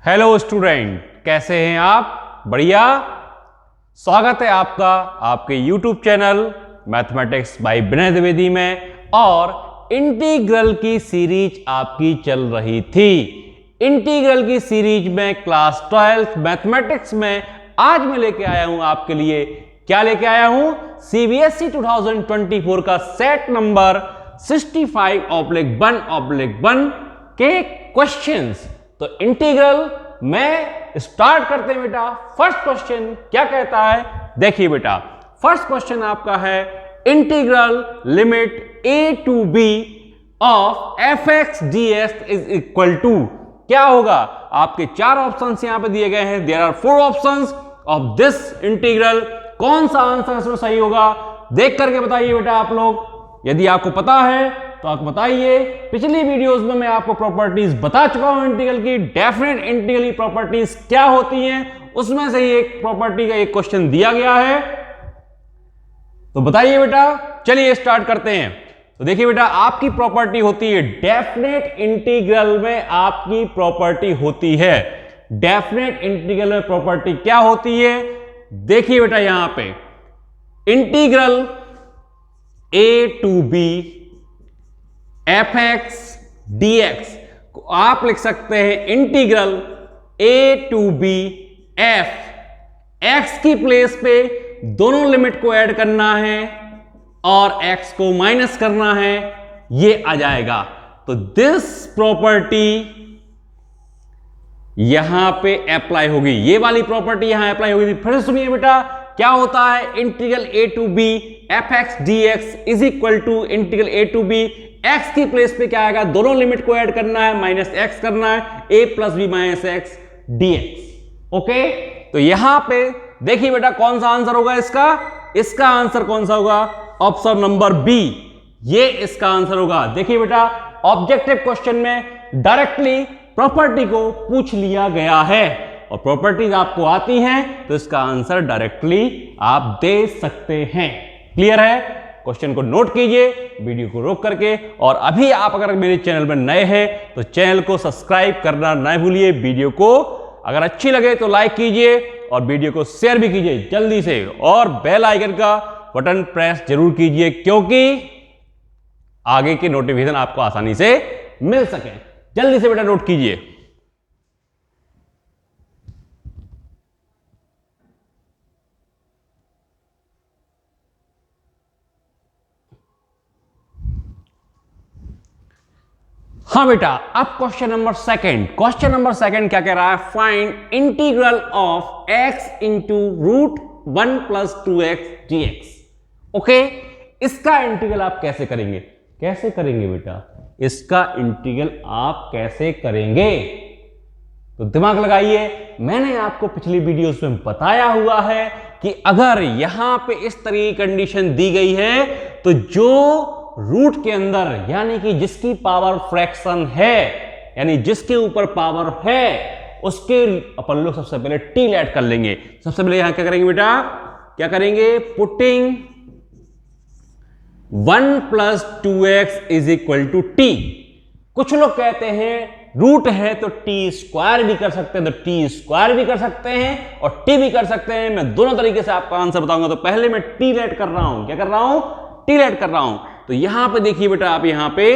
Hello student, कैसे हैं आप? बढ़िया। स्वागत है आपका आपके YouTube चैनल मैथमेटिक्स बाय विनय द्विवेदी में। और इंटीग्रल की सीरीज आपकी चल रही थी। इंटीग्रल की सीरीज में क्लास 12 मैथमेटिक्स में आज मैं लेके आया हूं आपके लिए। क्या लेके आया हूं? CBSE 2024 का सेट नंबर 65/1/1 के क्वेश्चंस। तो इंटीग्रल में स्टार्ट करते हैं बेटा। फर्स्ट क्वेश्चन क्या कहता है, देखिए बेटा। फर्स्ट क्वेश्चन आपका है integral limit a to b of fx dx is equal to. क्या होगा? आपके चार ऑप्शंस यहां पे दिए गए हैं। There are 4 options of this integral. कौन सा आंसर इसमें सही होगा देख करके बताइए बेटा आप लोग। यदि आपको पता है तो आप बताइए। पिछली वीडियोस में मैं आपको प्रॉपर्टीज बता चुका हूं इंटीग्रल की। डेफिनेट इंटीग्रल की प्रॉपर्टीज क्या होती हैं, उसमें से ही एक प्रॉपर्टी का एक क्वेश्चन दिया गया है। तो बताइए बेटा। चलिए स्टार्ट करते हैं। तो देखिए बेटा, आपकी प्रॉपर्टी होती है डेफिनेट इंटीग्रल में आपकी प्रॉपर्टी होती है। डेफिनेट इंटीग्रल में प्रॉपर्टी क्या होती है? देखिए बेटा, यहां पे integral a to b fx dx को आप लिख सकते हैं integral a to b f। x की प्लेस पे दोनों लिमिट को ऐड करना है और x को माइनस करना है, ये आ जाएगा। तो दिस प्रॉपर्टी यहां पे अप्लाई होगी। ये वाली प्रॉपर्टी यहां अप्लाई होगी। फिर से सुनिए बेटा, क्या होता है? Integral a to b fx dx is equal to integral a to b। x की प्लेस पे क्या आएगा? दोनों लिमिट को ऐड करना है, माइनस x करना है, a plus b minus x dx। Okay, तो यहां पे देखिए बेटा कौन सा आंसर होगा इसका। इसका आंसर कौन सा होगा? ऑप्शन नंबर बी, ये इसका आंसर होगा। देखिए बेटा, ऑब्जेक्टिव क्वेश्चन में डायरेक्टली प्रॉपर्टी को पूछ लिया गया है और प्रॉपर्टीज आपको आती हैं तो इसका आंसर डायरेक्टली आप दे सकते हैं। क्लियर है? क्वेश्चन को नोट कीजिए वीडियो को रोक करके। और अभी आप अगर मेरे चैनल में नए हैं तो चैनल को सब्सक्राइब करना ना भूलिए। वीडियो को अगर अच्छी लगे तो लाइक कीजिए और वीडियो को शेयर भी कीजिए जल्दी से। और बेल आइकन का बटन प्रेस जरूर कीजिए क्योंकि आगे के नोटिफिकेशन आपको आसानी से मिल सके। जल्दी से बेटा नोट कीजिए। हाँ बेटा, अब question number second. Question number second क्या कह रहा है? Find integral of x into root 1 plus 2x dx। Okay, इसका इंटीग्रल आप कैसे करेंगे? कैसे करेंगे बेटा? इसका इंटीग्रल आप कैसे करेंगे? तो दिमाग लगाइए। मैंने आपको पिछली वीडियोस में बताया हुआ है कि अगर यहां पे इस तरह की कंडीशन दी गई है तो जो रूट के अंदर यानी कि जिसकी पावर फ्रैक्शन है, यानी जिसके ऊपर पावर है, उसके अपन लोग सबसे पहले टी ऐड कर लेंगे। सबसे पहले यहां क्या करेंगे बेटा? क्या करेंगे? Putting 1 plus 2x is equal to t. कुछ लोग कहते हैं रूट है तो टी स्क्वायर भी कर सकते हैं, तो टी स्क्वायर भी कर सकते हैं और टी भी कर सकते हैं। मैं दोनों तरीके से आपका आंसर बताऊंगा। तो पहले मैं टी ऐड कर रहा हूं। क्या कर रहा हूं? टी ऐड कर रहा हूं। तो यहां पे देखिए बेटा, आप यहां पे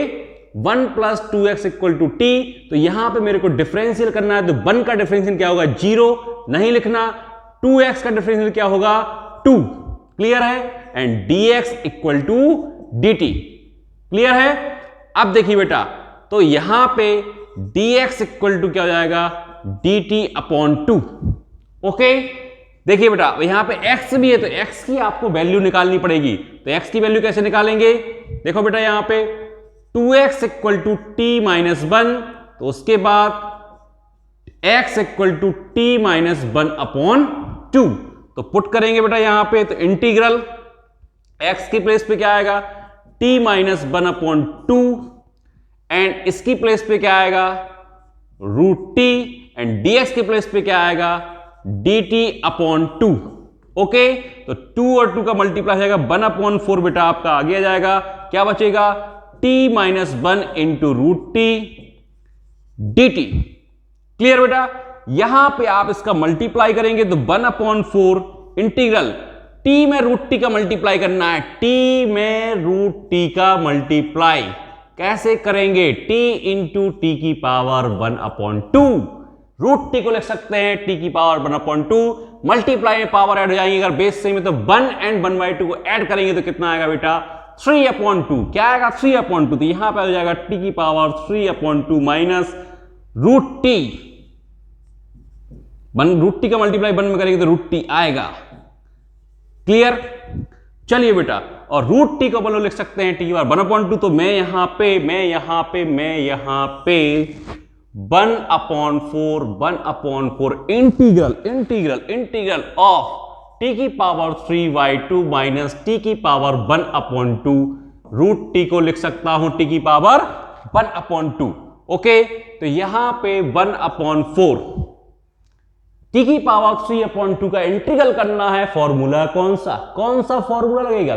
1 plus 2x equal to t. तो यहां पे मेरे को डिफरेंशियल करना है। तो 1 का डिफरेंशियल क्या होगा? 0 नहीं लिखना। 2x का डिफरेंशियल क्या होगा? 2। क्लियर है? And dx equal to dt। Clear है? अब देखिए बेटा, तो यहां पे dx इक्वल टू क्या हो जाएगा? dt upon 2। ओके, देखिए बेटा यहां पे x भी है तो x की आपको वैल्यू निकालनी पड़ेगी। तो x की वैल्यू कैसे निकालेंगे? देखो बेटा, यहां पे 2x equal to t minus 1, तो उसके बाद x equal to t minus 1 upon 2। तो पुट करेंगे बेटा यहां पे, तो इंटीग्रल x की प्लेस पे क्या आएगा? t माइनस 1 अपॉन 2 एंड इसकी प्लेस पे क्या आएगा? रूट टी एंड dx की प्लेस पे क्या आएगा? dt upon 2। ओके, तो 2 और 2 का मल्टीप्लाई हो जाएगा 1 अपॉन 4 बेटा आपका आगे आ जाएगा। क्या बचेगा? t minus 1 into root t dt। Clear बेटा? यहां पे आप इसका मल्टीप्लाई करेंगे तो 1/4 इंटीग्रल टी में रूट टी का मल्टीप्लाई करना है, टी में रूट टी का मल्टीप्लाई कैसे करेंगे, टी इंटू टी की पावर 1/2, रूट टी को लिख सकते हैं टी की पावर 1/2, मल्टीप्लाई में पावर ऐड हो जाएंगे, अगर बेस सेम है तो 1 एंड 1/2 को ऐड करेंगे तो कितना आएगा बेटा 3/2, क्या आएगा 3/2, तो यहां पे आ जाएगा टी की power 3/2 minus root t, root t का मल्टीप्लाई 1 में करेंगे तो रूट टी आएगा। क्लियर, चलिए बेटा, और रूट टी को बोलो लिख सकते हैं टी की पावर 1/2, तो मैं यहां पे 1/4 इंटीग्रल ऑफ टी की पावर 3/2 माइनस टी की पावर 1/2, रूट टी को लिख सकता हूं टी की पावर 1/2। ओके, तो यहां पे 1/4 टी की पावर 3/2 का इंटीग्रल करना है, फॉर्मूला कौन सा फॉर्मूला लगेगा,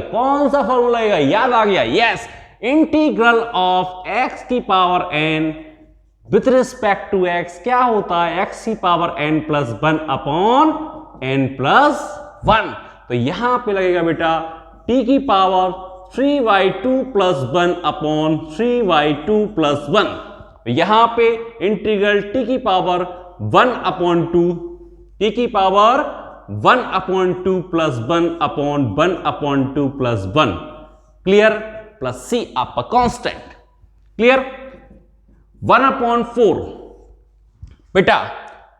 याद आ गया, यस, इंटीग्रल ऑफ एक्स की power n with respect to x क्या होता है, x की पावर n प्लस 1/n+1, तो यहां पे लगेगा बेटा t की पावर 3/2 प्लस 1/3/2 प्लस 1, यहां पे इंटीग्रल t की पावर 1/2 टी की power 1/2 plus 1/1/2 plus 1, clear, plus c आपका कांस्टेंट, क्लियर। 1/4 बेटा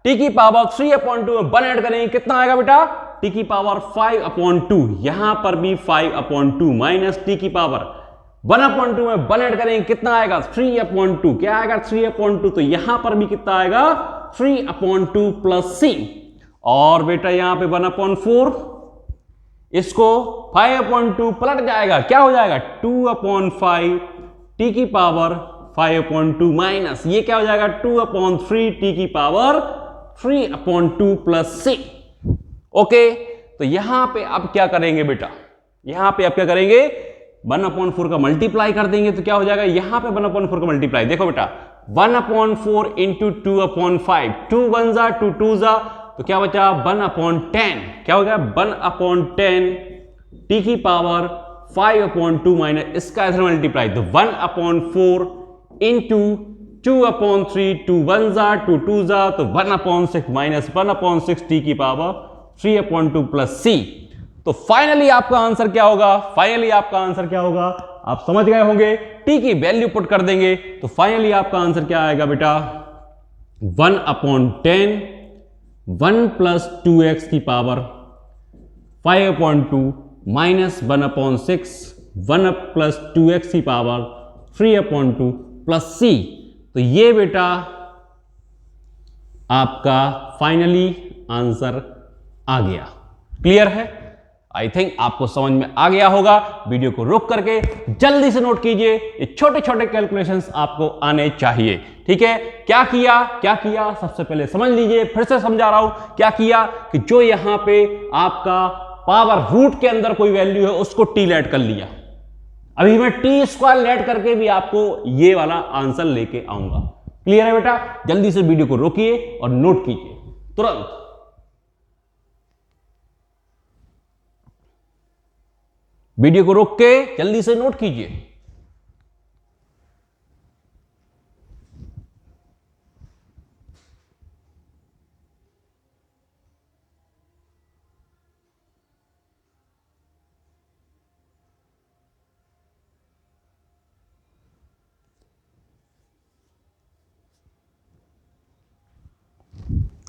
टी की पावर 3/2 में 1 ऐड करेंगे कितना आएगा बेटा, टी की पावर 5/2, यहां पर भी 5/2 माइनस टी की पावर 1/2 में 1 ऐड करेंगे कितना आएगा 3/2, क्या आएगा 3/2, तो यहां पर भी कितना आएगा 3/2 प्लस c, और बेटा यहां पे 1/4 इसको 5/2 पलट जाएगा, क्या हो जाएगा 2/5 टी की पावर 5/2 माइनस ये क्या हो जाएगा 2/3 टी की पावर 3/2 प्लस c। ओके, तो यहां पे अब क्या करेंगे बेटा, यहां पे अब क्या करेंगे 1/4 का मल्टीप्लाई कर देंगे तो क्या हो जाएगा, यहां पे 1/4 का मल्टीप्लाई देखो बेटा 1/4 इंटू 2/5, 2 1 जा 2 2 जा, तो क्या बचा 1/10, क्या हो गया 1/10 टी की पावर 5/2 माइनस इसका इधर मल्टीप्लाई, तो 1/4 इंटू 2/3, 2 1 जा 2 2 जा, तो 1/6 माइनस 1/6 टी की पावर 3/2 प्लस c, तो फाइनली आपका आंसर क्या होगा, आप समझ गए होंगे, टी की वैल्यू पुट कर देंगे तो फाइनली आपका आंसर क्या आएगा बेटा 1/10 1 प्लस 2x की पावर 5/2 माइनस 1/6 1 प्लस 2x की पावर 3/2 प्लस c, तो ये बेटा आपका फाइनली आंसर आ गया। क्लियर है, आई थिंक आपको समझ में आ गया होगा। वीडियो को रोक करके जल्दी से नोट कीजिए, ये छोटे छोटे कैलकुलेशंस आपको आने चाहिए। ठीक है, क्या किया सबसे पहले समझ लीजिए, फिर से समझा रहा हूं क्या किया, कि जो यहां पे आपका पावर रूट के अंदर कोई वैल्यू है उसको टी लेट कर लिया, अभी मैं टी स्क्वायर लेट करके भी आपको ये वाला आंसर लेके आऊंगा। क्लियर है बेटा, जल्दी से वीडियो को रोकिए और नोट कीजिए तुरंत। वीडियो को रोक के जल्दी से नोट कीजिए।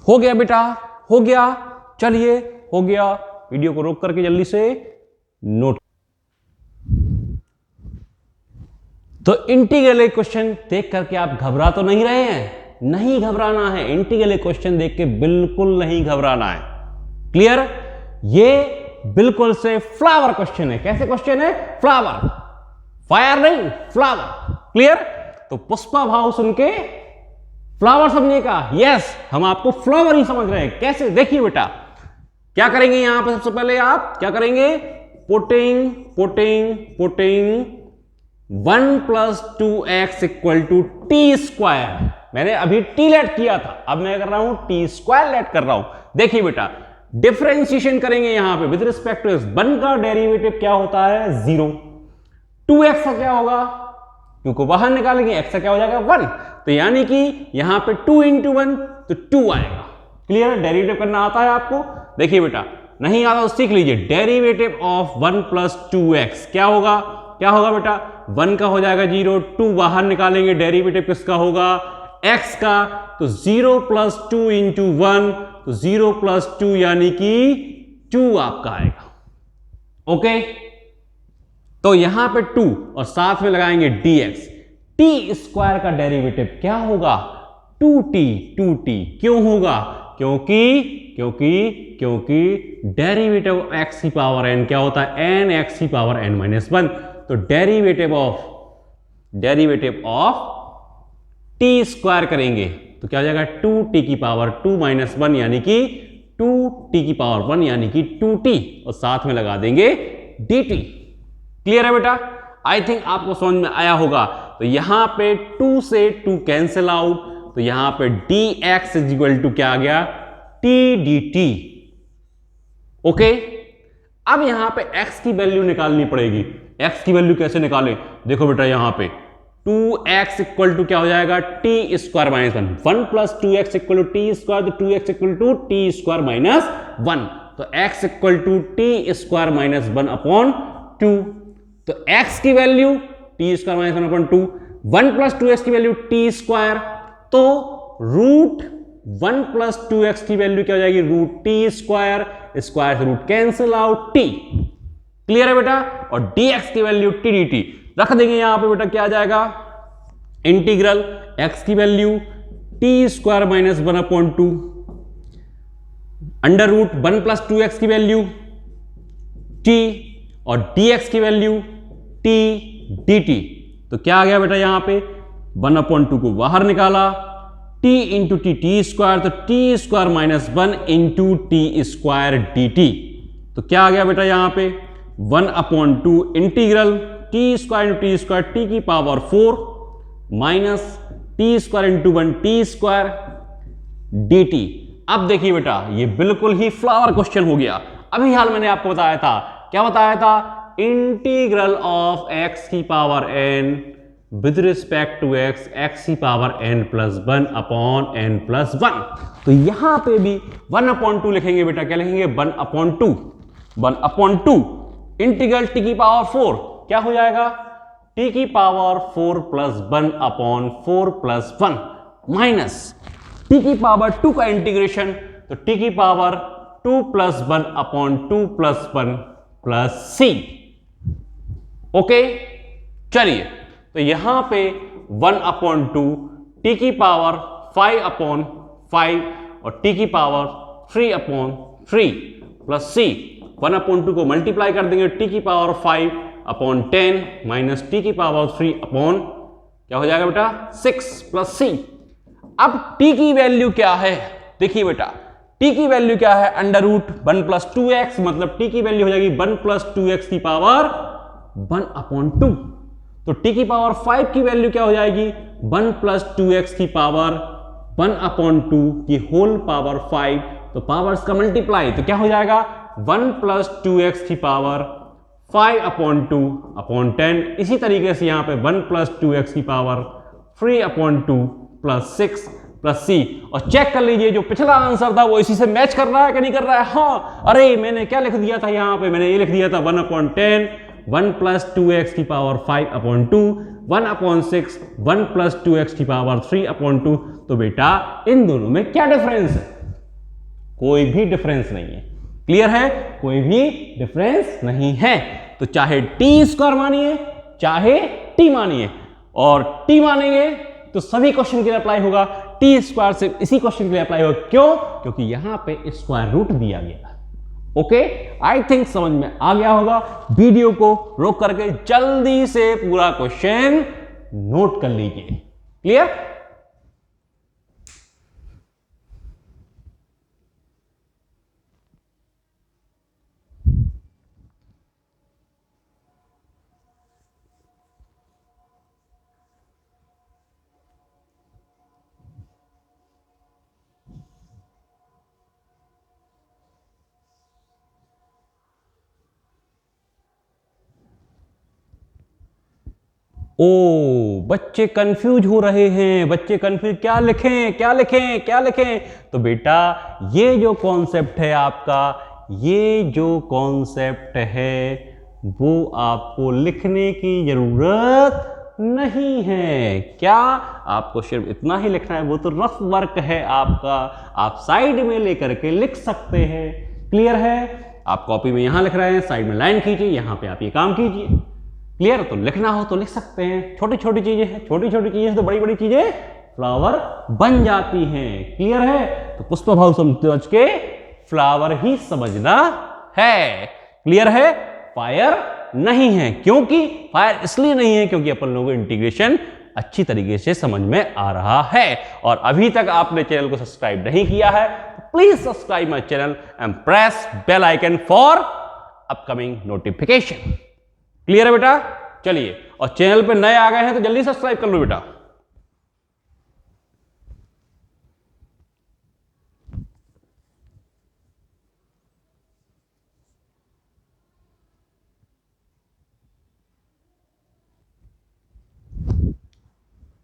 हो गया बेटा, हो गया, चलिए हो गया। वीडियो को रोक करके जल्दी से नोट। तो इंटीग्रल क्वेश्चन देख करके आप घबरा तो नहीं रहे हैं? नहीं घबराना है, इंटीग्रल क्वेश्चन देख के बिल्कुल नहीं घबराना है। क्लियर, ये बिल्कुल से फ्लावर क्वेश्चन है। कैसे क्वेश्चन है? फ्लावर, फायर नहीं, फ्लावर। क्लियर, तो पुष्पा भाव सुन के फ्लावर समझिएगा। यस, हम आपको फ्लावर ही समझ रहे हैं। कैसे? देखिए बेटा, क्या करेंगे यहां पर सबसे पहले आप क्या करेंगे, पुटिंग 1 + 2x = t²। मैंने अभी टी लेट किया था, अब मैं कर रहा हूं टी स्क्वायर लेट कर रहा हूं। देखिए बेटा, डिफरेंशिएशन करेंगे यहां पे विद रिस्पेक्ट टू एक्स, 1 का डेरिवेटिव क्या होता है 0, 2x का क्या होगा, क्योंकि बाहर निकालेंगे x का क्या हो जाएगा 1, तो यानी कि यहां पे 2 इंटू 1 तो 2 आएगा। क्लियर, डेरिवेटिव करना आता है आपको। देखिए बेटा, नहीं आता तो सीख लीजिए, डेरिवेटिव ऑफ 1 प्लस 2x क्या होगा, क्या होगा बेटा, 1 का हो जाएगा 0, 2 बाहर निकालेंगे, डेरिवेटिव किसका होगा x का, तो 0 प्लस 2 इंटू 1 तो 0 प्लस 2 यानी कि 2 आपका आएगा। ओके, तो यहां पे 2 और साथ में लगाएंगे dx, टी स्क्वायर का डेरिवेटिव क्या होगा 2t, 2t क्यों होगा, क्योंकि डेरिवेटिव ऑफ x की पावर n क्या होता है n x की पावर n माइनस 1, तो डेरिवेटिव ऑफ t स्क्वायर करेंगे तो क्या हो जाएगा 2t की पावर 2 माइनस 1 यानी कि 2t की पावर 1 यानी कि 2t, और साथ में लगा देंगे dt। क्लियर है बेटा, आई थिंक आपको समझ में आया होगा। तो यहां पे 2 से 2 कैंसिल आउट, तो यहां पे dx इज इक्वल टू क्या आ गया t dt। ओके, अब यहां पे x की वैल्यू निकालनी पड़ेगी। x की वैल्यू कैसे निकालें, देखो बेटा यहां पे 2x इक्वल टू क्या हो जाएगा t square minus 1, 1 plus 2x equal to t square, तो 2x equal to t square minus 1, तो x equal to t square minus 1 upon 2, तो x की value t square minus 1 upon 2, 1 plus 2x की value t square, तो root 1 plus 2x की value क्या हो जाएगी रूट टी स्क्वायर, स्क्वायर से root cancel out t. Clear है बेटा, और dx की वैल्यू टी डी टी रख देंगे यहां पे बेटा, क्या आ जाएगा इंटीग्रल x की value t square minus 1 upon 2 under root 1 plus 2x की वैल्यू t और dx की वैल्यू t dt, तो क्या आ गया बेटा यहां पे 1 अपॉन 2 को बाहर निकाला, t इंटू टी स्क्वायर, तो t square minus 1 into t square d t, तो क्या आ गया बेटा यहां पे 1 upon 2 integral t square into t square t की power 4 minus t square into 1 t square d t. अब देखिए बेटा, ये बिल्कुल ही फ्लावर क्वेश्चन हो गया। अभी हाल मैंने आपको बताया था, क्या बताया था, इंटीग्रल ऑफ x की power n with respect to x, x की power n plus 1 upon n plus 1, तो यहां पे भी 1 अपॉन 2 लिखेंगे बेटा, क्या लिखेंगे 1 अपॉन 2, 1 अपॉन 2 इंटीग्रल t की पावर 4 क्या हो जाएगा t की power 4 plus 1 upon 4 plus 1 minus t की पावर 2 का इंटीग्रेशन, तो t की power 2 plus 1 upon 2 plus 1 plus c। Okay, चलिए, तो यहां पे 1 अपॉन 2 t की पावर 5 अपॉन 5 और t की power 3 upon 3 plus c, 1 upon 2 को मल्टीप्लाई कर देंगे t की पावर 5 अपॉन 10 माइनस t की पावर 3 अपॉन क्या हो जाएगा बेटा 6 प्लस c। अब t की वैल्यू क्या है, देखिए बेटा t की वैल्यू क्या है अंडर रूट 1 प्लस 2x, मतलब t की वैल्यू हो जाएगी 1 प्लस 2x की पावर 1 अपॉन 2, तो t की पावर 5 की वैल्यू क्या हो जाएगी 1 प्लस 2x की पावर 1 अपॉन 2 की होल पावर 5, तो पावर्स का मल्टीप्लाई, तो क्या हो जाएगा 1 प्लस 2x की पावर 5 अपॉन 2 अपॉन 10, इसी तरीके से यहां पे 1 प्लस 2x की power 3 upon 2 plus 6 plus c, और चेक कर लीजिए जो पिछला आंसर था वो इसी से मैच कर रहा है कि नहीं कर रहा है। हाँ, अरे मैंने क्या लिख दिया था यहां पे, मैंने ये लिख दिया था 1 अपॉन 10, 1 प्लस 2x की power 5 upon 2, 1 upon 6, 1 plus 2x की पावर 3 अपॉन 2, तो बेटा इन दोनों में क्या डिफरेंस है, कोई भी डिफरेंस नहीं है। क्लियर है, कोई भी डिफरेंस नहीं है, तो चाहे टी स्क्वायर मानिए चाहे टी मानिए, और टी मानेंगे तो सभी क्वेश्चन के लिए अप्लाई होगा, टी स्क्वायर सिर्फ इसी क्वेश्चन के लिए अप्लाई होगा। क्यों, क्योंकि यहां पे स्क्वायर रूट दिया गया। ओके, आई थिंक समझ में आ गया होगा। वीडियो को रोक करके जल्दी से पूरा क्वेश्चन नोट कर लीजिए। क्लियर, ओ बच्चे कंफ्यूज हो रहे हैं, बच्चे कंफ्यूज, क्या लिखें क्या लिखें क्या लिखें? तो बेटा ये जो कॉन्सेप्ट है आपका, ये जो कॉन्सेप्ट है वो आपको लिखने की जरूरत नहीं है। क्या आपको सिर्फ इतना ही लिखना है, वो तो रफ वर्क है आपका, आप साइड में लेकर के लिख सकते हैं। क्लियर है? आप कॉपी में यहां लिख रहे हैं, साइड में लाइन कीजिए, यहां पे आप ये काम कीजिए। क्लियर? तो लिखना हो तो लिख सकते हैं। छोटी छोटी चीजें हैं, छोटी छोटी चीजें तो बड़ी बड़ी चीजें फ्लावर बन जाती हैं। क्लियर है? तो पुष्प भाव समझ के फ्लावर ही समझना है। क्लियर है? फायर नहीं है। क्योंकि फायर इसलिए नहीं है क्योंकि अपन लोगों को इंटीग्रेशन अच्छी तरीके से समझ में आ रहा है। और अभी तक आपने चैनल को सब्सक्राइब नहीं किया है तो please subscribe my channel and press bell icon for upcoming notification. Clear है बेटा? चलिए, और चैनल पे नए आ गए हैं तो जल्दी सब्सक्राइब कर लो बेटा।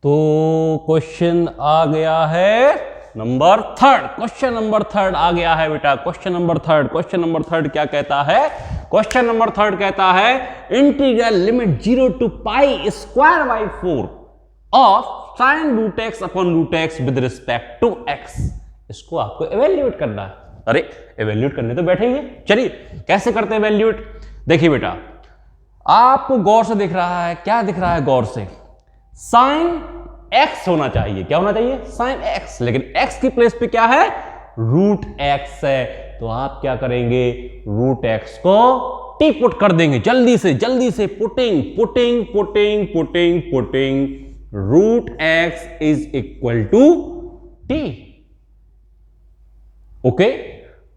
तो क्वेश्चन आ गया है number third. Question number third आ गया है बेटा। Question number third, question number third क्या कहता है? क्वेश्चन नंबर थर्ड कहता है integral limit 0 to pi square by 4 of sine root x upon root x with respect to x. इसको आपको एवेल्यूएट करना है। अरे एवेल्यूएट करने तो बैठे ही। चलिए कैसे करते हैं एवेल्यूएट? देखिए बेटा, आपको गौर से दिख रहा है, क्या दिख रहा है गौर से? साइन एक्स होना चाहिए। क्या होना चाहिए? Sine x. लेकिन एक्स की प्लेस पे क्या है? रूट एक्स है। तो आप क्या करेंगे? रूट एक्स को टी पुट कर देंगे। जल्दी से putting putting putting putting putting root x is equal to t. Okay,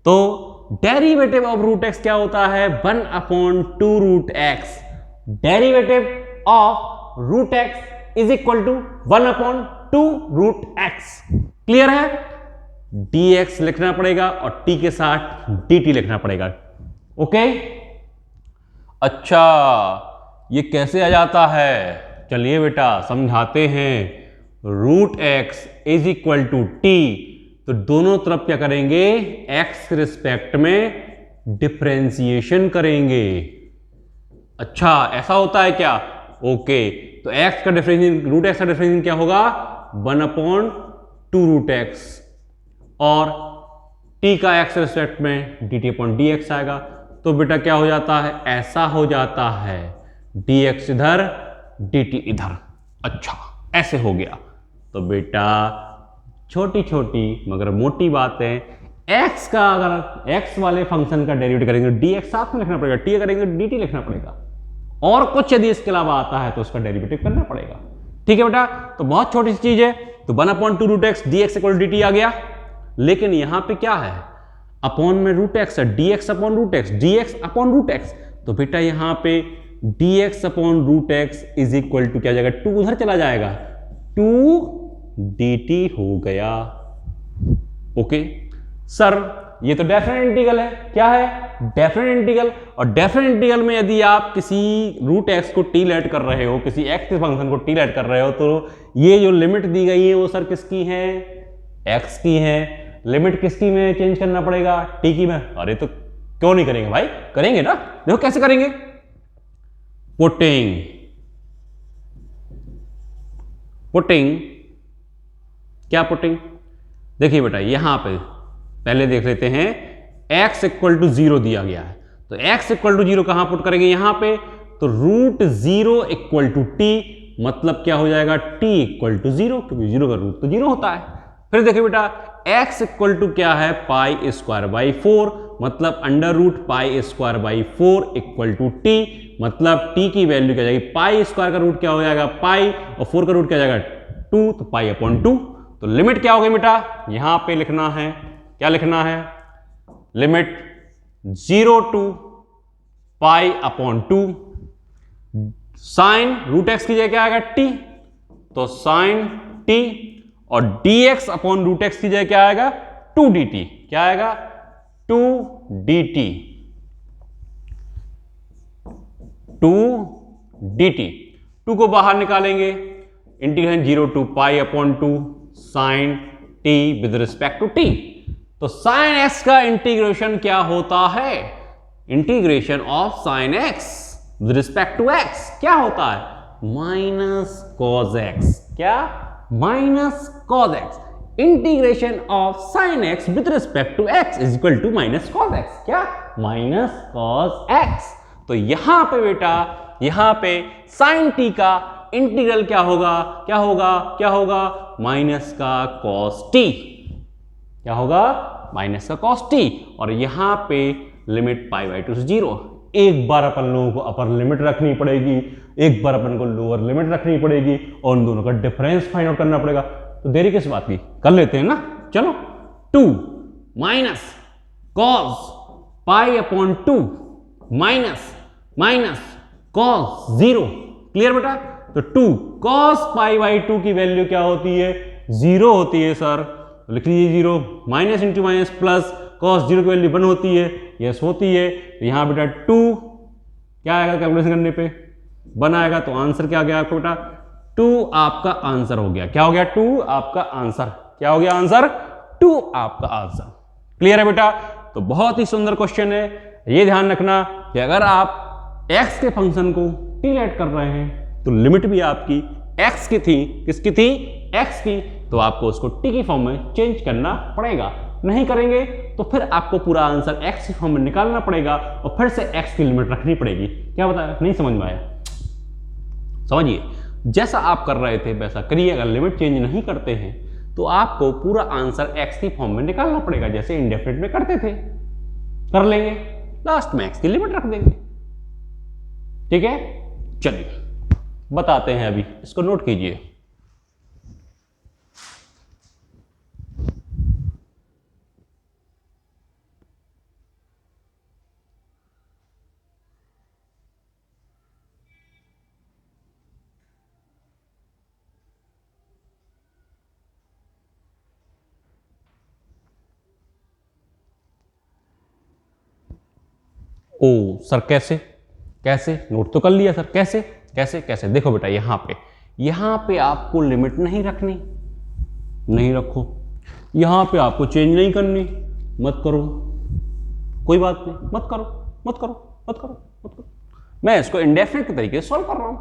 तो डेरिवेटिव ऑफ रूट एक्स क्या होता है? 1/2 root x. Derivative of root x is equal to 1/2 root x. Clear है? dx लिखना पड़ेगा और t के साथ dt लिखना पड़ेगा। ओके, अच्छा ये कैसे आ जाता है? चलिए बेटा समझाते हैं। Root x is equal to t, तो दोनों तरफ क्या करेंगे? x के रिस्पेक्ट में डिफरेंशिएशन करेंगे। अच्छा ऐसा होता है क्या? ओके, तो x का डिफरेंशिएशन, रूट एक्स का डिफरेंशिएशन क्या होगा? 1/2 रूट एक्स और t का x रिस्पेक्ट में dt अपॉन dx आएगा। तो बेटा क्या हो जाता है? ऐसा हो जाता है, dx इधर dt इधर। अच्छा ऐसे हो गया। तो बेटा छोटी छोटी मगर मोटी बातें, x का अगर x वाले फंक्शन का डेरिवेटिव करेंगे dx साथ में लिखना पड़ेगा, t करेंगे dt लिखना पड़ेगा, और कुछ यदि इसके अलावा आता है तो उसका डेरिवेटिव करना पड़ेगा। ठीक है बेटा? तो बहुत छोटी सी चीज है। तो 1/2 root x dx equal dt आ गया। लेकिन यहां पे क्या है? अपॉन में रूट एक्स है, dx upon root x, dx upon root x. तो बेटा यहां पे dx upon root x is equal to क्या जाएगा? 2 उधर चला जाएगा, 2 dt हो गया। ओके सर, ये तो डेफिनेट इंटीग्रल है। क्या है? Definite integral. और डेफिनेट इंटीग्रल में यदि आप किसी रूट एक्स को टी लेट कर रहे हो, किसी एक्स के फंक्शन को टी लेट कर रहे हो, तो ये जो लिमिट दी गई है वो सर किसकी है? एक्स की है। लिमिट किसकी में चेंज करना पड़ेगा? टी की में। अरे तो क्यों नहीं करेंगे भाई? करेंगे ना। देखो कैसे करेंगे? पुटिंग पुटिंग क्या पुटिंग? देखिए बेटा यहां पे पहले देख लेते हैं, x इक्वल टू 0 दिया गया है, तो x इक्वल टू 0 कहां पुट करेंगे? यहां पे। तो रूट 0 इक्वल टू टी, मतलब क्या हो जाएगा? t इक्वल टू 0, क्योंकि 0 का रूट तो 0 होता है। फिर देखिए बेटा x इक्वल टू क्या है? पाई स्क्वायर बाई 4, मतलब under root pi square by 4 equal to t, मतलब t की वैल्यू क्या जाएगी? पाई स्क्वायर का रूट क्या हो जाएगा? पाई, और 4 का रूट क्या जाएगा? 2, तो पाई अपॉन 2। तो लिमिट क्या हो गई बेटा? यहां पे लिखना है, क्या लिखना है? Limit 0 to pi upon 2, sine root x की जगह क्या आएगा? टी, तो साइन टी, और dx अपॉन रूट एक्स की जगह क्या आएगा? 2 dt। क्या आएगा? 2 dt, 2 dt। 2 को बाहर निकालेंगे, integration 0 to pi upon 2 sine t with respect to t. तो साइन एक्स का इंटीग्रेशन क्या होता है? Integration of sine x with respect to x क्या होता है? Minus cos x. क्या? Minus cos x. Integration of sine x with respect to x is equal to minus cos x. क्या? Minus cos x. तो यहां पे बेटा, यहां पे साइन टी का इंटीग्रल क्या होगा? क्या होगा? क्या होगा? माइनस का कॉस टी। क्या होगा? माइनस का कॉस टी। और यहां पे लिमिट पाई बाई 2 से 0। एक बार अपन लोगों को अपर लिमिट रखनी पड़ेगी, एक बार अपन को लोअर लिमिट रखनी पड़ेगी, और उन दोनों का डिफरेंस फाइंड आउट करना पड़ेगा। तो देरी किस बात की, कर लेते हैं ना। चलो, 2 minus cos pi upon 2 minus minus cos 0। Clear बेटा? तो 2 कॉस पाई बाई 2 की वैल्यू क्या होती है? 0 होती है सर। लिख लीजिए 0। Minus into minus plus, cos 0 की वैल्यू 1 होती है। यस होती है। तो यहां बेटा 2 क्या आएगा कैलकुलेशन करने पे? 1 आएगा। तो आंसर क्या आ गया आपको बेटा? 2 आपका आंसर हो गया। क्या हो गया? 2 आपका आंसर। क्या हो गया आंसर? 2 आपका आंसर। क्लियर है बेटा? तो बहुत ही सुंदर क्वेश्चन है। ये ध्यान रखना कि अगर आप x के फंक्शन को t लेट कर रहे हैं तो लिमिट भी आपकी x की थी। किसकी थी? x की। तो आपको उसको t की फॉर्म में चेंज करना पड़ेगा। नहीं करेंगे तो फिर आपको पूरा आंसर x की फॉर्म में निकालना पड़ेगा और फिर से x की लिमिट रखनी पड़ेगी। क्या बताया? नहीं समझ में आया? समझिए, जैसा आप कर रहे थे वैसा करिए। अगर लिमिट चेंज नहीं करते हैं तो आपको पूरा आंसर x की फॉर्म में निकालना पड़ेगा, जैसे इंडेफिनिट में करते थे। कर लेंगे, लास्ट में x की लिमिट रख देंगे। ठीक है? चलिए बताते हैं, अभी इसको नोट कीजिए। ओ सर कैसे? कैसे? नोट तो कर लिया सर। कैसे कैसे कैसे? देखो बेटा, यहां पे आपको लिमिट नहीं रखनी, नहीं रखो। यहां पे आपको चेंज नहीं करनी, मत करो। कोई बात नहीं, मत करो मत करो मत करो मत करो। मैं इसको इंडेफिनिट के तरीके से सॉल्व कर रहा हूं।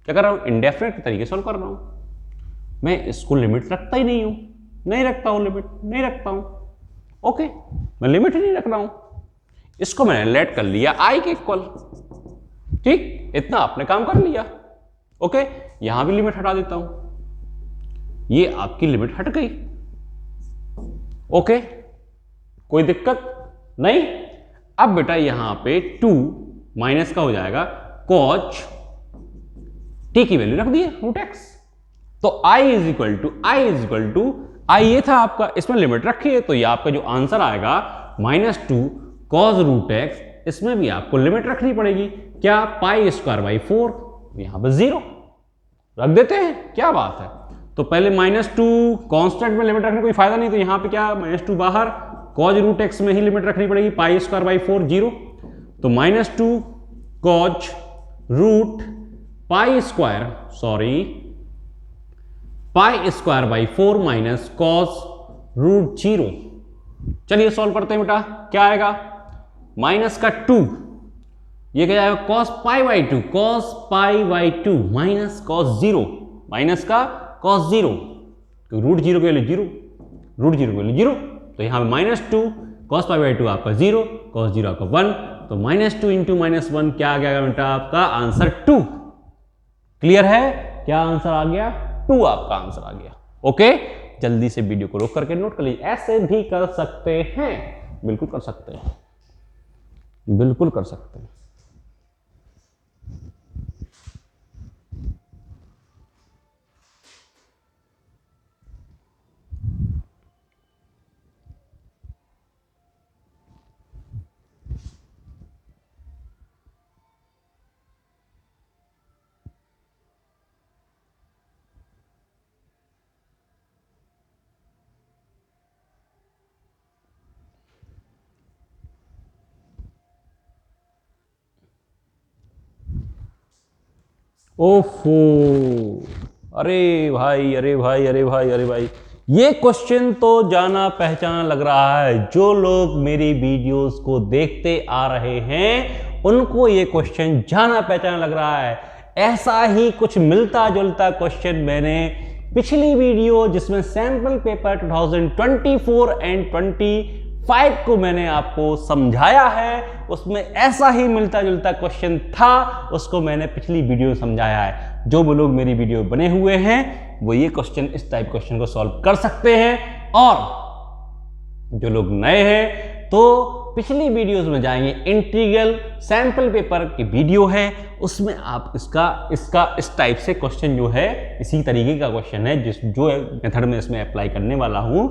क्या कर रहा हूं? इंडेफिनिट के तरीके से सॉल्व कर रहा हूं। मैं इसको लिमिट रखता ही नहीं हूं, नहीं रखता हूं लिमिट, नहीं रखता हूं। ओके, मैं लिमिट ही नहीं रख रहा हूं। इसको मैंने लेट कर लिया i के इक्वल। ठीक, इतना आपने काम कर लिया। ओके, यहां भी लिमिट हटा देता हूं। ये आपकी लिमिट हट गई। ओके, कोई दिक्कत नहीं। अब बेटा यहां पे 2 माइनस का हो जाएगा कॉच टी की वैल्यू रख दिए रूट एक्स। तो i इज इक्वल टू आई ये था आपका, इसमें लिमिट रखिए। तो ये आपका जो आंसर आएगा -2 कॉज रूट एक्स, इसमें भी आपको लिमिट रखनी पड़ेगी। क्या? पाई स्क्वायर बाई 4, यहां पर 0 रख देते हैं। क्या बात है? तो पहले -2 कांस्टेंट में लिमिट रखने कोई फायदा नहीं, तो यहां पे क्या? -2 बाहर, कॉज रूट एक्स में ही लिमिट रखनी पड़ेगी। Pi square by 4 0। तो -2 cos root pi square by 4 minus cos root 0। चलिए सॉल्व करते हैं बेटा। क्या आएगा? माइनस का 2, ये क्या जाएगा? Cos pi by 2, cos pi by 2 minus cos 0, minus का कॉस 0। तो रूट 0 के लिए 0, रूट 0 के लिए 0। तो यहां पे -2 कॉस पाई बाई 2 आपका 0, कॉस 0 आपका 1। तो -2 इंटू -1 क्या आ गया बेटा? आपका आंसर 2। क्लियर है? क्या आंसर आ गया? 2 आपका आंसर आ गया। ओके, जल्दी से वीडियो को रोक करके नोट कर लीजिए। ऐसे भी कर सकते हैं, बिल्कुल कर सकते हैं, बिल्कुल कर सकते हैं। ओफो, अरे भाई अरे भाई अरे भाई अरे भाई, ये क्वेश्चन तो जाना पहचाना लग रहा है। जो लोग मेरी वीडियोस को देखते आ रहे हैं उनको ये क्वेश्चन जाना पहचाना लग रहा है। ऐसा ही कुछ मिलता जुलता क्वेश्चन मैंने पिछली वीडियो जिसमें सैंपल पेपर 2024 एंड 25 को मैंने आपको समझाया है, उसमें ऐसा ही मिलता जुलता क्वेश्चन था, उसको मैंने पिछली वीडियो में समझाया है। जो लोग मेरी वीडियो बने हुए हैं वो ये क्वेश्चन, इस टाइप क्वेश्चन को सॉल्व कर सकते हैं। और जो लोग नए हैं तो पिछली वीडियोस में जाएंगे, इंटीग्रल सैंपल पेपर की वीडियो है, उसमें आप इसका इस टाइप से क्वेश्चन जो है, इसी तरीके का क्वेश्चन है जो मेथड में इसमें अप्लाई करने वाला हूं,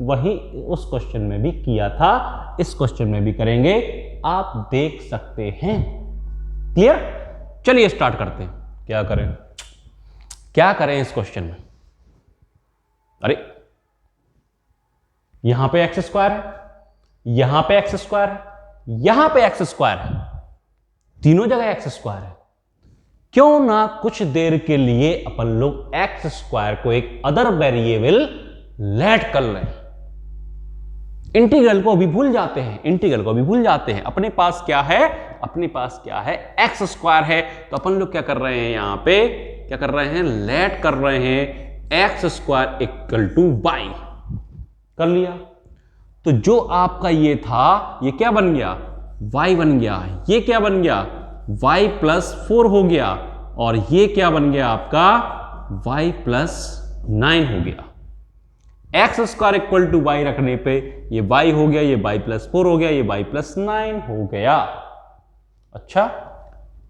वही उस क्वेश्चन में भी किया था, इस क्वेश्चन में भी करेंगे, आप देख सकते हैं। क्लियर? चलिए स्टार्ट करते हैं। क्या करें इस क्वेश्चन में? अरे यहां पे एक्स स्क्वायर है, यहां पे एक्स स्क्वायर है, यहां पे एक्स स्क्वायर है, तीनों जगह एक्स स्क्वायर है। क्यों ना कुछ देर के लिए अपन लोग एक्स स्क्वायर को एक अदर वेरिएबल लेट कर लें। इंटीग्रल को भी भूल जाते हैं, अपने पास क्या है, एक्स स्क्वायर है। तो अपन लोग क्या कर रहे हैं, यहां पे क्या कर रहे हैं, लेट कर रहे हैं x square equal to y. कर लिया तो जो आपका ये था, ये क्या बन गया, y बन गया। ये क्या बन गया, y प्लस 4 हो गया। और ये क्या बन गया आपका, y प्लस 9 हो गया। X square equal to y रखने पे ये y हो गया, ये y प्लस 4 हो गया, ये y प्लस 9 हो गया। अच्छा,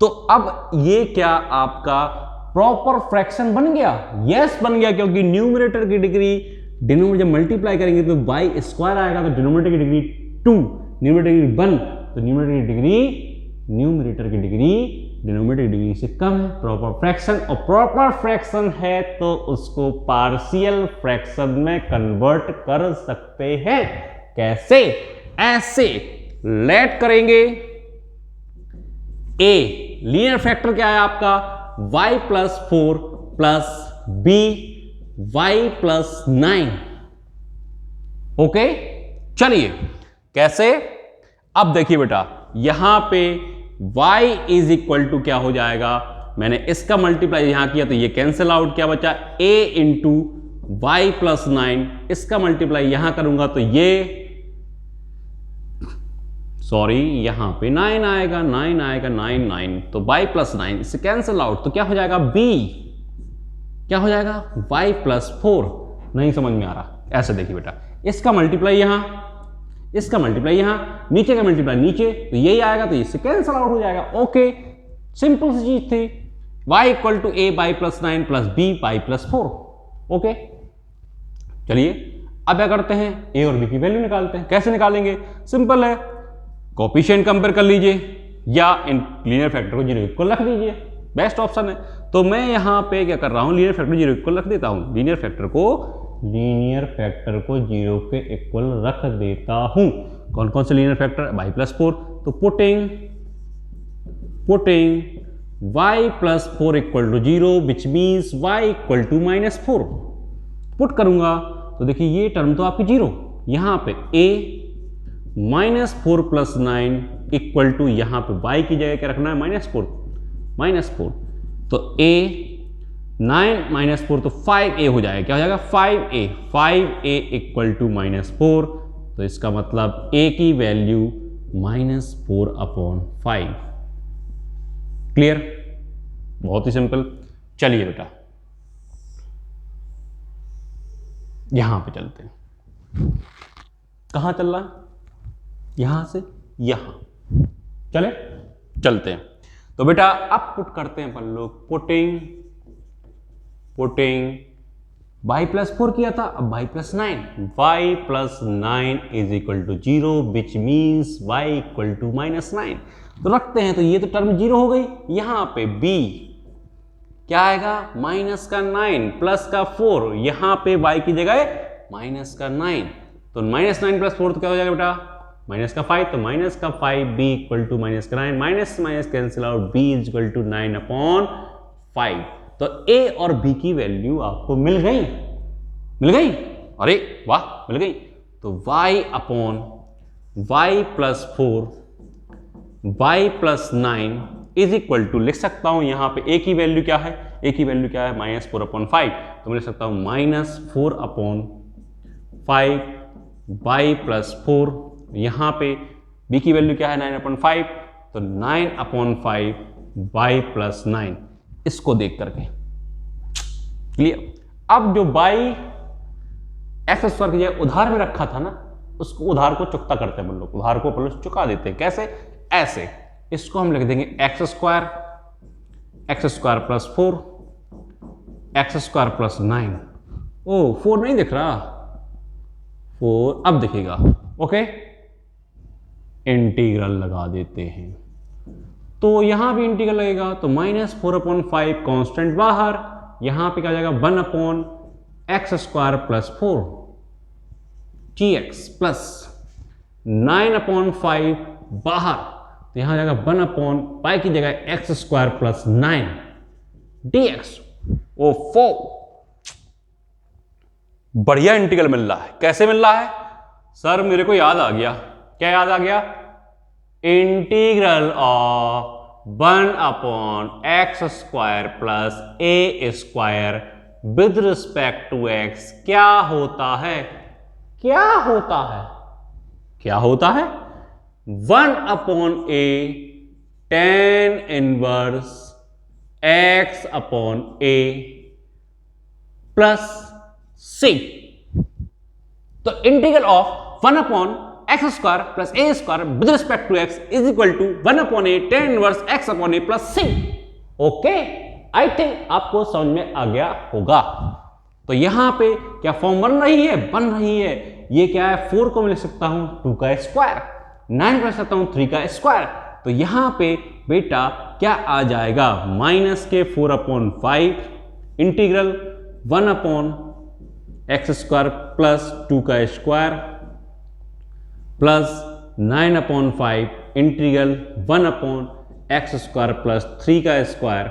तो अब ये क्या आपका प्रॉपर फ्रैक्शन बन गया? यस बन गया, क्योंकि न्यूमरेटर की डिग्री डिनोमिनेटर जब मल्टीप्लाई करेंगे तो y स्क्वायर आएगा, तो डिनोमिनेटर की डिग्री 2, न्यूमरेटर की डिग्री 1, तो न्यूमरेटर की डिग्री डिनोमिनेटर की डिग्री से कम है। प्रॉपर फ्रैक्शन, और प्रॉपर फ्रैक्शन है तो उसको पार्शियल फ्रैक्शन में कन्वर्ट कर सकते हैं। कैसे? ऐसे लेट करेंगे a, लीनियर फैक्टर क्या है आपका, y plus 4 plus b y plus 9। Okay, चलिए कैसे? अब देखिए बेटा, यहां पे y इज इक्वल टू क्या हो जाएगा, मैंने इसका मल्टीप्लाई यहां किया तो ये कैंसिल आउट, क्या बचा, a इंटू वाई प्लस 9। इसका मल्टीप्लाई यहां करूंगा तो ये, सॉरी यहां पे 9 आएगा, 9, तो y प्लस 9 इससे कैंसिल आउट, तो क्या हो जाएगा, b क्या हो जाएगा, y प्लस 4। नहीं समझ में आ रहा? ऐसे देखिए बेटा, इसका मल्टीप्लाई यहां, इसका मल्टीप्लाई यहां, नीचे का मल्टीप्लाई नीचे, तो यही आएगा, तो इससे कैंसिल आउट हो जाएगा। ओके, सिंपल सी चीज थी। y equal to a y plus 9 plus b y plus 4। Okay, चलिए अब क्या करते हैं, a और b की वैल्यू निकालते हैं। कैसे निकालेंगे? सिंपल है, कोएफिशिएंट कंपेयर कर लीजिए या इन लीनियर फैक्टर को 0 इक्वल रख दीजिए, बेस्ट ऑप्शन है। तो मैं यहां पे क्या कर रहा हूं, लीनियर फैक्टर 0 इक्वल रख देता हूं, लीनियर फैक्टर को 0 के इक्वल रख देता हूं। कौन कौन से लीनियर फैक्टर, y प्लस 4, तो putting y plus 4 equal to 0 which means y equal to -4। Put करूंगा तो देखिए ये टर्म तो आपकी 0, यहां पे a -4 प्लस 9 इक्वल टू, यहां पे y की जगह क्या रखना है, -4, तो a 9 -4 तो 5a हो जाएगा, क्या हो जाएगा, 5a इक्वल टू -4, तो इसका मतलब a की वैल्यू -4/5। क्लियर? बहुत ही सिंपल। चलिए बेटा यहां पे चलते हैं। कहां चल रहा है, यहां से यहां चलते हैं। तो बेटा अब पुट करते हैं अपन लोग, पुटिंग y प्लस 4 किया था, अब y plus 9, y plus 9 is equal to 0 which means y equal to -9। तो रखते हैं, तो ये तो टर्म 0 हो गई। यहां पे b क्या आएगा, -9 प्लस का 4, यहां पे y की जगह -9, तो -9 प्लस 4 तो क्या हो जाएगा बेटा, -5, तो -5 b equal to -9, minus cancel out, b is equal to 9/5। 5। तो a और b की वैल्यू आपको मिल गई, मिल गई, अरे वाह मिल गई। तो y upon y plus 4 y plus 9 is equal to, लिख सकता हूं यहां पे a की वैल्यू क्या है, a की वैल्यू क्या है -4/5, तो मैं लिख सकता हूं -4/5 y प्लस 4, यहां पे b की वैल्यू क्या है 9/5, तो 9/5 y प्लस 9, इसको देख करके क्लियर। अब जो y एक्स स्क्वायर की जगह उधार में रखा था ना, उसको उधार को चुकता करते हैं हम लोग, उधार को प्लस चुका देते हैं, कैसे, ऐसे, इसको हम लिख देंगे x square plus 4 x square plus 9। ओ 4 नहीं दिख रहा, 4 अब दिखेगा, ओके। इंटीग्रल लगा देते हैं, तो यहां भी इंटीग्रल लगेगा, तो -4/5 कांस्टेंट बाहर, यहां पे क्या जाएगा 1/x square plus 4 gx plus 9/5 बाहर, तो यहां जाएगा 1/पाई की जगह x स्क्वायर प्लस 9 dx। ओ 4 बढ़िया इंटीग्रल मिल रहा है। कैसे मिल रहा है सर, मेरे को याद आ गया, क्या याद आ गया, integral of 1/x square plus a square with respect to x क्या होता है, क्या होता है, क्या होता है 1/a tan inverse x/a plus c। तो integral of 1/x square plus a square with respect to x is equal to 1/a tan inverse x/a plus c। Okay, I think आपको समझ में आ गया होगा। तो यहां पे क्या फॉर्म बन रही है, बन रही है, ये क्या है 4 को मैं लिख सकता हूं 2 का स्क्वायर, 9 को लिख सकता हूं 3 का स्क्वायर, तो यहां पे बेटा क्या आ जाएगा -4/5 इंटीग्रल 1/x स्क्वायर प्लस 2 का square plus 9/5 integral 1/x square plus 3 का स्क्वायर।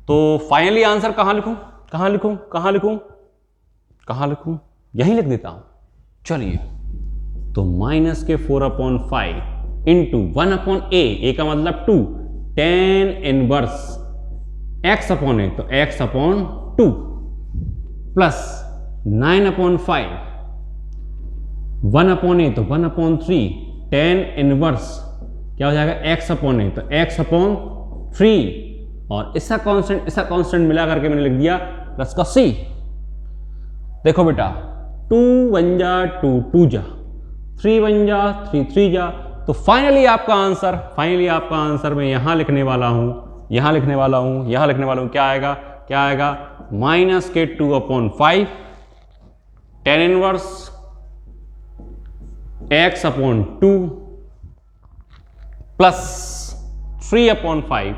तो फाइनली आंसर कहां लिखूं, कहां लिखूं, कहां लिखूं, कहां लिखूं, यहीं लिख देता हूं, चलिए। तो -4/5 इंटू 1/a का मतलब 2 tan इनवर्स x/a, तो x/2 प्लस 9/5 1/a, तो 1/3 tan इनवर्स क्या हो जाएगा x/a, तो x/3 और इसका कांस्टेंट मिला करके मैंने लिख दिया प्लस का c। देखो बेटा 2 1 जा 2 2 जा 3 1 जा 3 3 जा, तो फाइनली आपका आंसर मैं यहां लिखने वाला हूं, यहां लिखने वाला हूं, यहां लिखने वाला हूं, क्या आएगा, क्या आएगा -2/5 tan inverse x/2 plus 3/5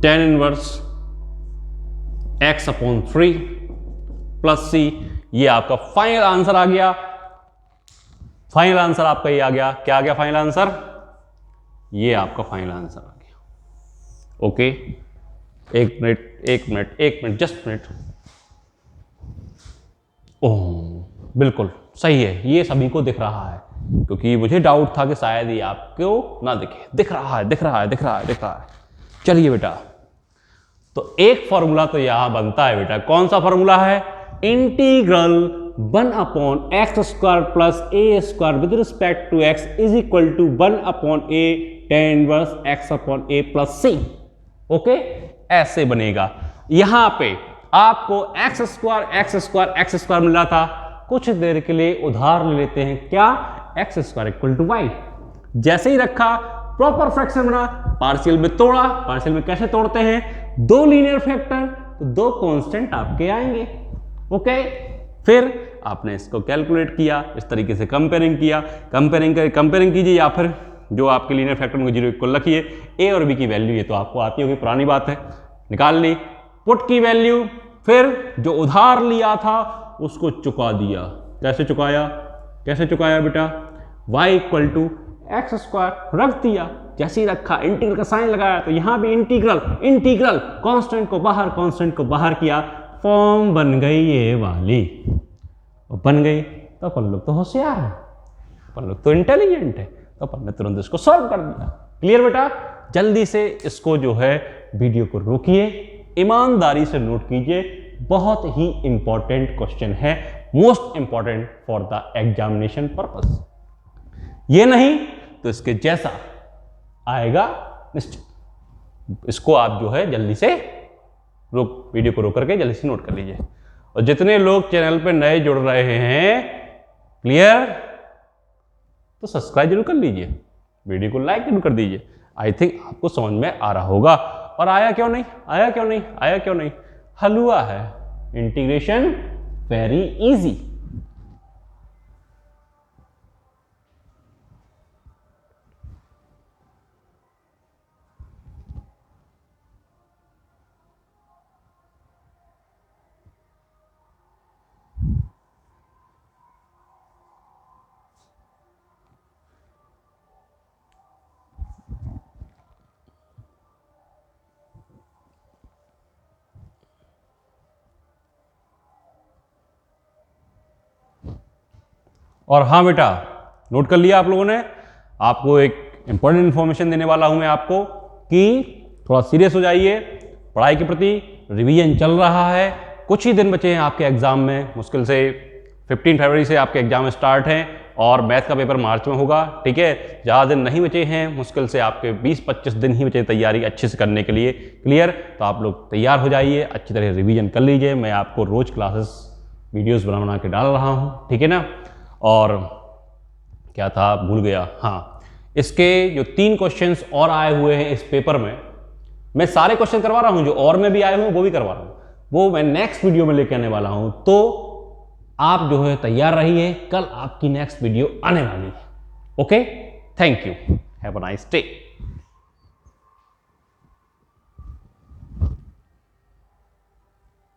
tan inverse x/3 plus c। ये आपका फाइनल आंसर आ गया, फाइनल आंसर आपका ये आ गया, क्या आ गया फाइनल आंसर, ये आपका फाइनल आंसर आ गया। ओके, एक मिनट जस्ट मिनट। ओह बिल्कुल सही है, ये सभी को दिख रहा है, क्योंकि मुझे डाउट था कि शायद ये आपको ना दिखे, दिख रहा है। चलिए बेटा, तो एक फॉर्मूला तो यहां बनता है बेटा, कौन सा फॉर्मूला है, integral 1/x square plus a square with respect to x is equal to 1/a tan inverse x/a plus c। Okay, ऐसे बनेगा। यहां पे आपको x स्क्वायर मिल रहा था, कुछ देर के लिए उधार ले लेते हैं, क्या, x square equal to y। जैसे ही रखा प्रॉपर फ्रैक्शन बना, पार्शियल में तोड़ा, पार्शियल में कैसे तोड़ते हैं, 2 लीनियर फैक्टर, तो 2 कांस्टेंट आपके आएंगे। ओके, फिर आपने इसको कैलकुलेट किया, इस तरीके से कंपेयरिंग किया, कंपेयरिंग कीजिए, या फिर जो आपके लीनियर फैक्टर में 0 इक्वल रखिए, a और b की वैल्यू ये तो आपको आती होगी, पुरानी बात है, निकाल ली, पुट की वैल्यू, फिर जो उधार लिया था उसको चुका दिया। कैसे चुकाया बेटा, y equal to x square रख दिया, जैसे ही रखा, इंटीग्रल का साइन लगाया, तो यहां भी इंटीग्रल कांस्टेंट को बाहर किया, फॉर्म बन गई ये वाली। और बन गई तो अपन लोग तो होशियार है, अपन लोग तो इंटेलिजेंट है, तो अपन ने तुरंत इसको सॉल्व कर दिया। क्लियर बेटा? जल्दी से इसको जो है वीडियो को रोकिए, ईमानदारी से नोट कीजिए, बहुत ही इंपॉर्टेंट क्वेश्चन है, most important for the examination purpose. ये नहीं तो इसके जैसा आएगा निश्चित। इसको आप जो है जल्दी से वीडियो को रोक करके जल्दी से नोट कर लीजिए। और जितने लोग चैनल पे नए जुड़ रहे हैं, क्लियर, तो सब्सक्राइब जरूर कर लीजिए, वीडियो को लाइक जरूर कर दीजिए। आई थिंक आपको समझ में आ रहा होगा। और आया क्यों नहीं? हलवा है, इंटीग्रेशन वेरी इजी। और हाँ बेटा, नोट कर लिया आप लोगों ने। आपको एक इंपॉर्टेंट इंफॉर्मेशन देने वाला हूं मैं आपको कि थोड़ा सीरियस हो जाइए पढ़ाई के प्रति। रिवीजन चल रहा है, कुछ ही दिन बचे हैं आपके एग्जाम में, मुश्किल से 15 फरवरी से आपके एग्जाम स्टार्ट हैं और मैथ का पेपर मार्च में होगा। ठीक है, ज़्यादा दिन नहीं बचे हैं, मुश्किल से आपके 20-25 दिन ही बचे तैयारी अच्छे से करने के लिए। क्लियर? तो आप लोग तैयार हो जाइए, अच्छी तरह रिवीजन कर लीजिए। मैं आपको रोज क्लासेस वीडियोस बना के डाल रहा हूँ, ठीक है ना। और क्या था, भूल गया, हाँ, इसके जो 3 क्वेश्चंस और आए हुए हैं इस पेपर में, मैं सारे क्वेश्चन करवा रहा हूँ, जो और में भी आए हुए हैं वो भी करवा रहा हूँ, वो मैं नेक्स्ट वीडियो में लेके आने वाला हूँ। तो आप जो है तैयार रहिए, कल आपकी नेक्स्ट वीडियो आने वाली है। Okay, thank you, have a nice day.